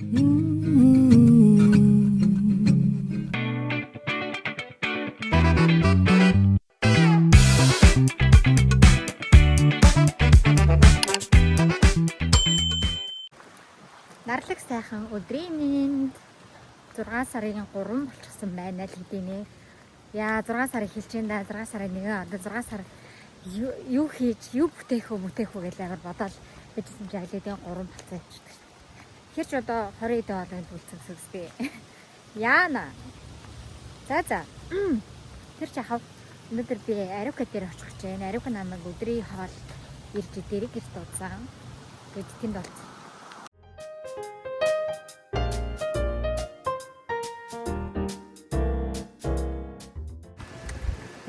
Нарлаг сайхан өдрийн мэнд 6 сарын 3 болчихсон байна л хэдийнэ. Яа 6 сар эхэлж байна да 6 сарын 1 одоо 6 сар юу хийж юу бүтээх үү гэж амар бодоод бичсэн чинь алидын 3 болцоо явчихдаг. Тэгэхээр ч одоо 20 дэх хоолойд үлцэвсэстэй. Яана. За. Тэр чахав өнөөдөр би Ариука дээр очих гэж байна. Ариука намайг өдрийн хоол ирж дээрийг гэрт дуудсан. Тэгэд тэнд болцсон.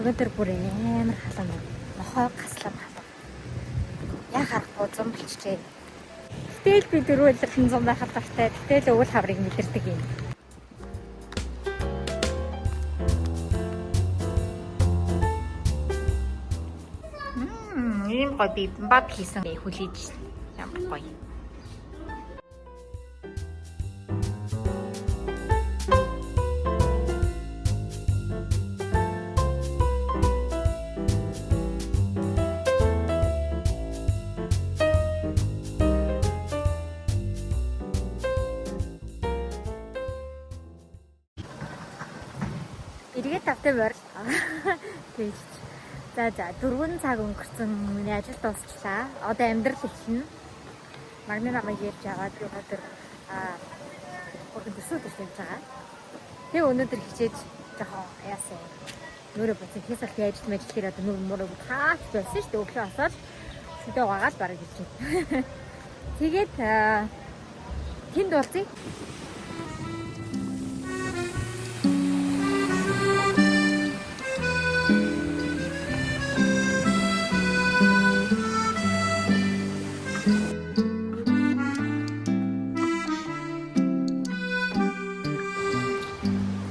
Өнөөдөр бүр амар халуун байна. Нохой гаслам халуун. Яа харахгүй зам болчихжээ. Гэтэл би дөрвөлөрхөн зам байхад тавтай. Гэтэл өвөл хаврыг мэдэрдэг юм. Ийм гоё бимбап хийсэн хүлээж ямар гоё. Эргээд тавтай байрлаа. Тэгэж. За 4 цаг өнгөрсөн миний ажил дуусчлаа. Одоо амьдрал эхэлнэ. Магны намайг ярьж аваад өнөөдөр бүгд төсөө төрж байгаа. Тэг өнөөдөр хичээж жоохон яасан. Нүүрэ буцаж хийсэлт яаж мэдлэхээр одоо нүүр таач байсан шүү дээ. Өглөө осоод шүдэ угаагаад бараг ирж байна. Тэгээд тэнд уулзъя.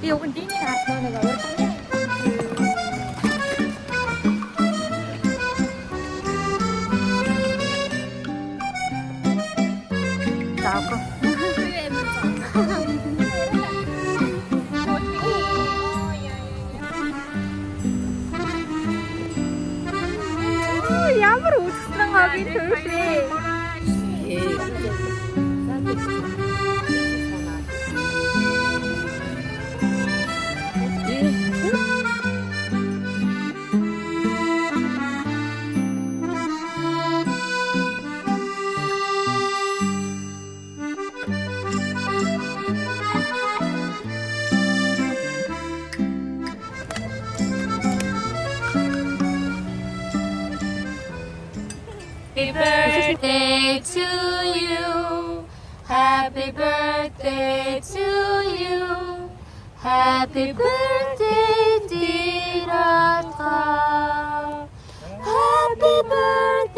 요건 띵이 나왔어. 내가 왜 자고. ямар үзсэн авъя төлөө. Happy birthday to you. Happy birthday to you. Happy birthday, dear Atta. Happy birthday.